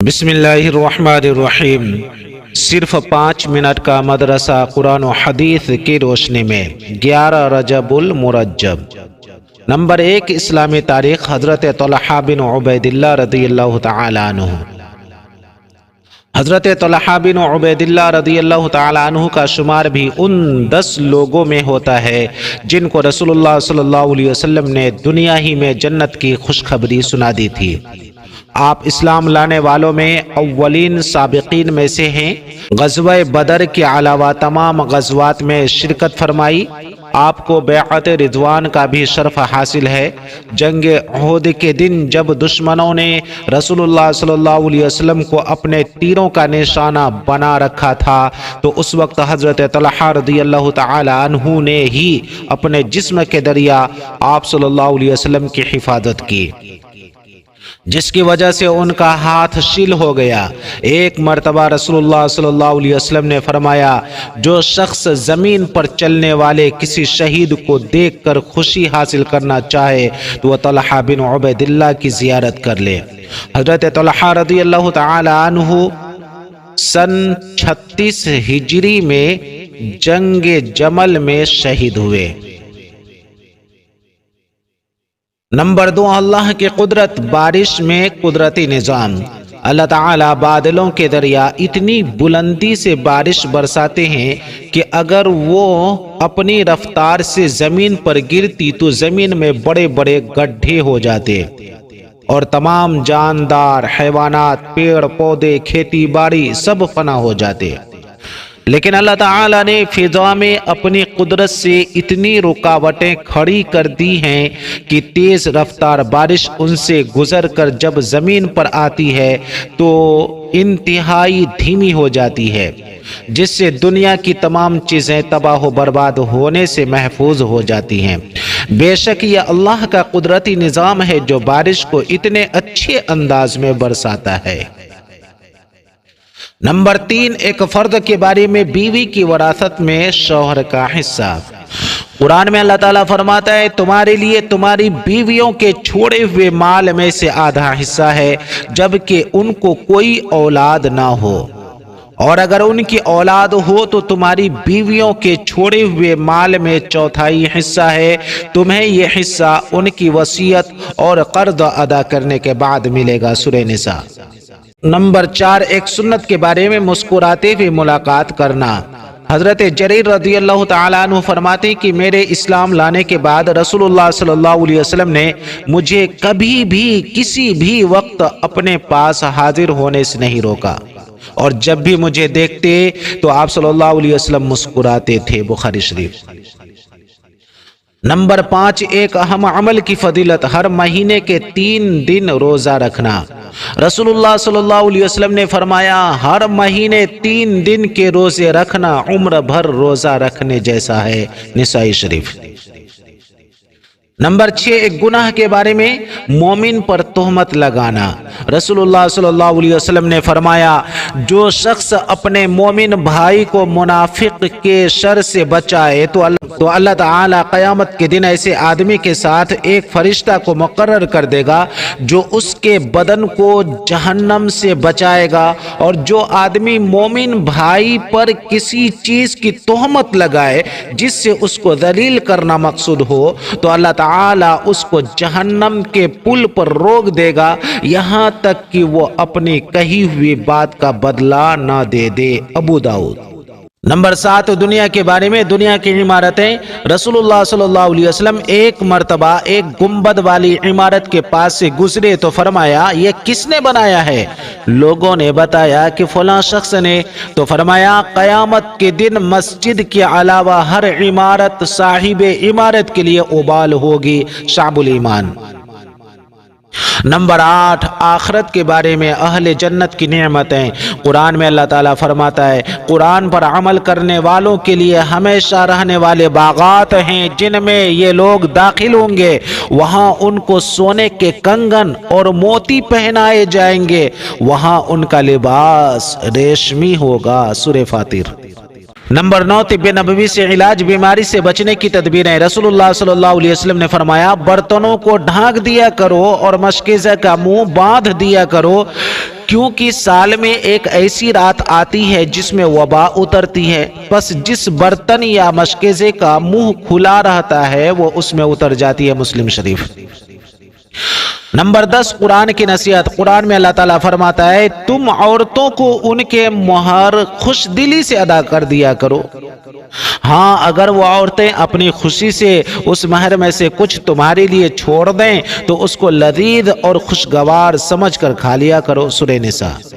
بسم اللہ الرحمن الرحیم۔ صرف 5 منٹ کا مدرسہ قرآن و حدیث کی روشنی میں 11 رجب المرجب۔ نمبر 1، اسلامی تاریخ۔ حضرت طلحہ بن عبید اللہ رضی اللہ تعالی عنہ۔ حضرت طلحہ بن عبید اللہ رضی اللہ تعالی عنہ کا شمار بھی ان 10 لوگوں میں ہوتا ہے جن کو رسول اللہ صلی اللہ علیہ وسلم نے دنیا ہی میں جنت کی خوشخبری سنا دی تھی۔ آپ اسلام لانے والوں میں اولین سابقین میں سے ہیں۔ غزوہ بدر کے علاوہ تمام غزوات میں شرکت فرمائی۔ آپ کو بیعت رضوان کا بھی شرف حاصل ہے۔ جنگ احد کے دن جب دشمنوں نے رسول اللہ صلی اللہ علیہ وسلم کو اپنے تیروں کا نشانہ بنا رکھا تھا تو اس وقت حضرت طلحہ رضی اللہ تعالی عنہ نے ہی اپنے جسم کے ذریعہ آپ صلی اللہ علیہ وسلم کی حفاظت کی، جس کی وجہ سے ان کا ہاتھ شل ہو گیا۔ ایک مرتبہ رسول اللہ صلی اللہ علیہ وسلم نے فرمایا، جو شخص زمین پر چلنے والے کسی شہید کو دیکھ کر خوشی حاصل کرنا چاہے تو وہ طلحہ بن عبید اللہ کی زیارت کر لے۔ حضرت طلحہ رضی اللہ تعالی عنہ سن 36 ہجری میں جنگ جمل میں شہید ہوئے۔ نمبر 2، اللہ کی قدرت۔ بارش میں قدرتی نظام۔ اللہ تعالیٰ بادلوں کے ذریعہ اتنی بلندی سے بارش برساتے ہیں کہ اگر وہ اپنی رفتار سے زمین پر گرتی تو زمین میں بڑے بڑے گڈھے ہو جاتے اور تمام جاندار حیوانات، پیڑ پودے، کھیتی باڑی سب فنا ہو جاتے۔ لیکن اللہ تعالیٰ نے فضا میں اپنی قدرت سے اتنی رکاوٹیں کھڑی کر دی ہیں کہ تیز رفتار بارش ان سے گزر کر جب زمین پر آتی ہے تو انتہائی دھیمی ہو جاتی ہے، جس سے دنیا کی تمام چیزیں تباہ و برباد ہونے سے محفوظ ہو جاتی ہیں۔ بے شک یہ اللہ کا قدرتی نظام ہے جو بارش کو اتنے اچھے انداز میں برساتا ہے۔ نمبر 3، ایک فرد کے بارے میں بیوی کی وراثت میں شوہر کا حصہ۔ قرآن میں اللہ تعالیٰ فرماتا ہے، تمہارے لیے تمہاری بیویوں کے چھوڑے ہوئے مال میں سے آدھا حصہ ہے جبکہ ان کو کوئی اولاد نہ ہو، اور اگر ان کی اولاد ہو تو تمہاری بیویوں کے چھوڑے ہوئے مال میں چوتھائی حصہ ہے۔ تمہیں یہ حصہ ان کی وصیت اور قرض ادا کرنے کے بعد ملے گا۔ سورہ نساء۔ نمبر 4، ایک سنت کے بارے میں مسکراتے ہوئے ملاقات کرنا۔ حضرت جریر رضی اللہ تعالیٰ عنہ فرماتے کہ میرے اسلام لانے کے بعد رسول اللہ صلی اللہ علیہ وسلم نے مجھے کبھی بھی کسی بھی وقت اپنے پاس حاضر ہونے سے نہیں روکا، اور جب بھی مجھے دیکھتے تو آپ صلی اللہ علیہ وسلم مسکراتے تھے۔ بخاری شریف۔ نمبر 5، ایک اہم عمل کی فضیلت۔ ہر مہینے کے 3 دن روزہ رکھنا۔ رسول اللہ صلی اللہ علیہ وسلم نے فرمایا، ہر مہینے 3 دن کے روزے رکھنا عمر بھر روزہ رکھنے جیسا ہے۔ نسائی شریف۔ نمبر 6، ایک گناہ کے بارے میں مومن پر تہمت لگانا۔ رسول اللہ صلی اللہ علیہ وسلم نے فرمایا، جو شخص اپنے مومن بھائی کو منافق کے شر سے بچائے تو اللہ تعالیٰ قیامت کے دن ایسے آدمی کے ساتھ ایک فرشتہ کو مقرر کر دے گا جو اس کے بدن کو جہنم سے بچائے گا، اور جو آدمی مومن بھائی پر کسی چیز کی تہمت لگائے جس سے اس کو ذلیل کرنا مقصود ہو تو اللہ تعالیٰ اس کو جہنم کے پل پر روک دے گا یہاں تک کہ وہ اپنی کہی ہوئی بات کا بدلہ نہ دے دے۔ ابو داؤد۔ نمبر 7، دنیا کے بارے میں دنیا کی عمارتیں۔ رسول اللہ صلی اللہ علیہ وسلم ایک مرتبہ ایک گنبد والی عمارت کے پاس سے گزرے تو فرمایا، یہ کس نے بنایا ہے؟ لوگوں نے بتایا کہ فلاں شخص نے۔ تو فرمایا، قیامت کے دن مسجد کے علاوہ ہر عمارت صاحب عمارت کے لیے وبال ہوگی۔ شعب الایمان۔ نمبر 8، آخرت کے بارے میں اہل جنت کی نعمتیں۔ قرآن میں اللہ تعالیٰ فرماتا ہے، قرآن پر عمل کرنے والوں کے لیے ہمیشہ رہنے والے باغات ہیں جن میں یہ لوگ داخل ہوں گے، وہاں ان کو سونے کے کنگن اور موتی پہنائے جائیں گے، وہاں ان کا لباس ریشمی ہوگا۔ سورہ فاطر۔ نمبر 9، طب نبوی سے علاج۔ بیماری سے بچنے کی تدبیریں۔ رسول اللہ صلی اللہ علیہ وسلم نے فرمایا، برتنوں کو ڈھانک دیا کرو اور مشکیزہ کا منہ باندھ دیا کرو کیونکہ سال میں ایک ایسی رات آتی ہے جس میں وبا اترتی ہے، بس جس برتن یا مشکیزے کا منہ کھلا رہتا ہے وہ اس میں اتر جاتی ہے۔ مسلم شریف۔ نمبر 10، قرآن کی نصیحت۔ قرآن میں اللہ تعالیٰ فرماتا ہے تم عورتوں کو ان کے مہر خوش دلی سے ادا کر دیا کرو۔ ہاں، اگر وہ عورتیں اپنی خوشی سے اس مہر میں سے کچھ تمہارے لیے چھوڑ دیں تو اس کو لذیذ اور خوشگوار سمجھ کر کھا لیا کرو۔ سورہ نساء۔